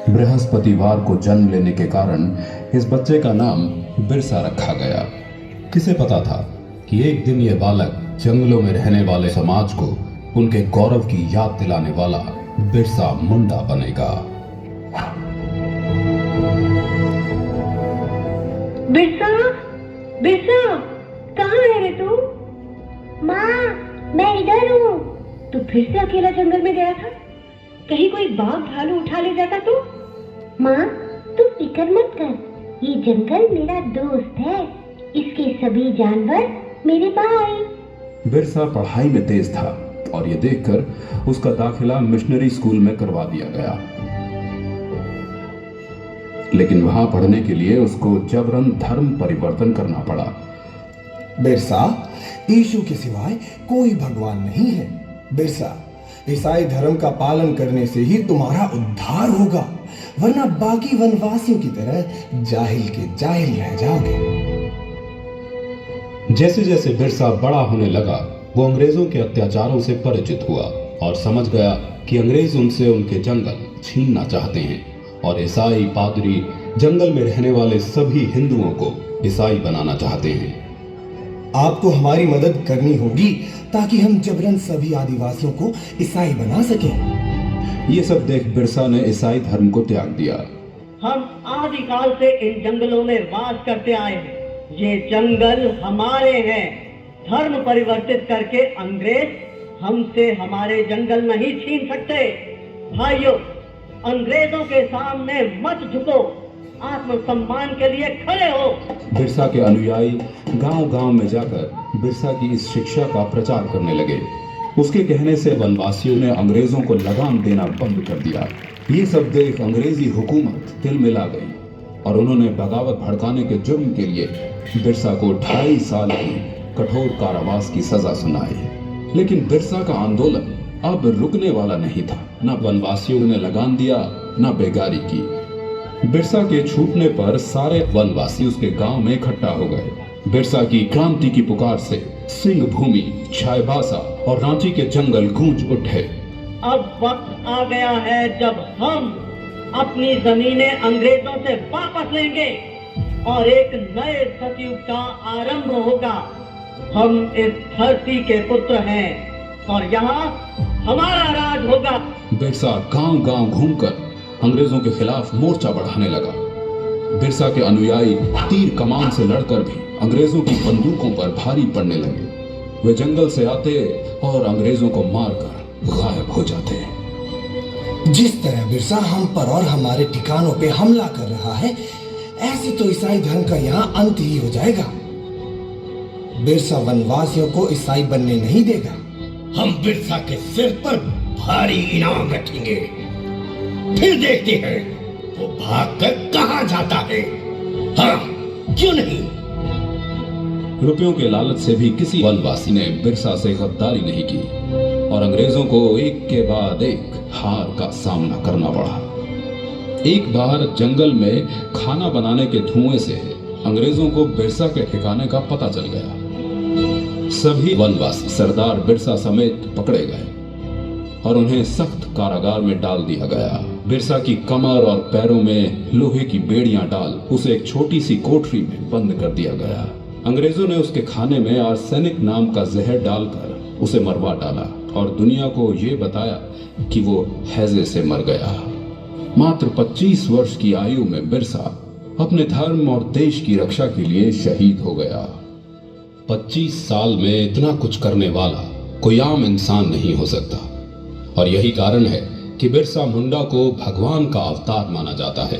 बृहस्पतिवार को जन्म लेने के कारण इस बच्चे का नाम बिरसा रखा गया। किसे पता था कि एक दिन यह बालक जंगलों में रहने वाले समाज को उनके गौरव की याद दिलाने वाला बिरसा मुंडा बनेगा। बिरसा, बिरसा, कहाँ है रे तू? माँ, मैं इधर हूँ। तू फिर से अकेला जंगल में गया था? कहीं कोई बाघ भालू उठा ले जाता तो? माँ, तू फिक्र मत कर। ये जंगल मेरा दोस्त है। इसके सभी जानवर मेरे भाई। बिरसा पढ़ाई में तेज था और ये देखकर उसका दाखिला मिशनरी स्कूल में करवा दिया गया। लेकिन वहां पढ़ने के लिए उसको जबरन धर्म परिवर्तन करना पड़ा। बिरसा, यीशु के सिवाय कोई भगवान नहीं है। बिरसा, ईसाई धर्म का पालन करने से ही तुम्हारा उद्धार होगा, वरना बाकी वनवासियों की तरह जाहिल के जाहिल रह जाओगे। जैसे जैसे बिरसा बड़ा होने लगा, वो अंग्रेजों के अत्याचारों से परिचित हुआ और समझ गया कि अंग्रेज उनसे उनके जंगल छीनना चाहते हैं और ईसाई पादरी जंगल में रहने वाले सभी हिंदुओं को ईसाई बनाना चाहते हैं। आपको हमारी मदद करनी होगी ताकि हम जबरन सभी आदिवासियों को ईसाई बना सकें। ये सब देख बिरसा ने ईसाई धर्म को त्याग दिया। हम आदिकाल से इन जंगलों में वास करते आए हैं। ये जंगल हमारे हैं। धर्म परिवर्तित करके अंग्रेज हमसे हमारे जंगल नहीं छीन सकते। भाइयों, अंग्रेजों के सामने मत झुको, आत्मसम्मान के लिए खड़े हो। बिरसा के अनुयायी गांव-गांव में जाकर बिरसा की इस शिक्षा का प्रचार करने लगे। उसके कहने से वनवासियों ने अंग्रेजों को लगाम देना बंद कर दिया। ये सब देख अंग्रेजी हुकूमत तिलमिला गई और उन्होंने बगावत भड़काने के जुर्म के लिए बिरसा को 2.5 साल की कठोर कारावास की सजा सुनाई। लेकिन बिरसा का आंदोलन अब रुकने वाला नहीं था। न वनवासियों ने लगान दिया, न बेगारी की। बिरसा के छूटने पर सारे वनवासी उसके गांव में इकट्ठा हो गए। बिरसा की क्रांति की पुकार से सिंह भूमि, चाईबासा और रांची के जंगल गूंज उठे। अब वक्त आ गया है जब हम अपनी जमीनें अंग्रेजों से वापस लेंगे और एक नए सतयुग का आरंभ होगा। हम इस धरती के पुत्र हैं और यहाँ हमारा राज होगा। बिरसा गांव-गांव घूमकर अंग्रेजों के खिलाफ मोर्चा बढ़ाने लगा। बिरसा के अनुयायी तीर कमान से लड़कर भी अंग्रेजों की बंदूकों पर भारी पड़ने लगे। वे जंगल से आते और अंग्रेजों को मारकर गायब हो जाते। जिस तरह बिरसा हम पर और हमारे ठिकानों पे हमला कर रहा है, ऐसे तो ईसाई धर्म का यहाँ अंत ही हो जाएगा। बिरसा वनवासियों को ईसाई बनने नहीं देगा। हम बिरसा के सिर पर भारी इनाम रखेंगे, फिर देखते हैं वो भागकर कहाँ जाता है। हाँ, क्यों नहीं? रुपयों के लालच से भी किसी वनवासी ने बिरसा से गद्दारी नहीं की और अंग्रेजों को एक के बाद एक हार का सामना करना पड़ा। एक बार जंगल में खाना बनाने के धुएं से अंग्रेजों को बिरसा के ठिकाने का पता चल गया। सभी वनवासी सरदार बिरसा समेत पकड़े गए और उन्हें सख्त कारागार में डाल दिया गया। बिरसा की कमर और पैरों में लोहे की बेड़ियां डाल उसे एक छोटी सी कोठरी में बंद कर दिया गया। अंग्रेजों ने उसके खाने में आर्सेनिक नाम का जहर डालकर उसे मरवा डाला और दुनिया को ये बताया कि वो हैजे से मर गया। मात्र 25 वर्ष की आयु में बिरसा अपने धर्म और देश की रक्षा के लिए शहीद हो गया। 25 साल में इतना कुछ करने वाला कोई आम इंसान नहीं हो सकता और यही कारण है कि बिरसा मुंडा को भगवान का अवतार माना जाता है।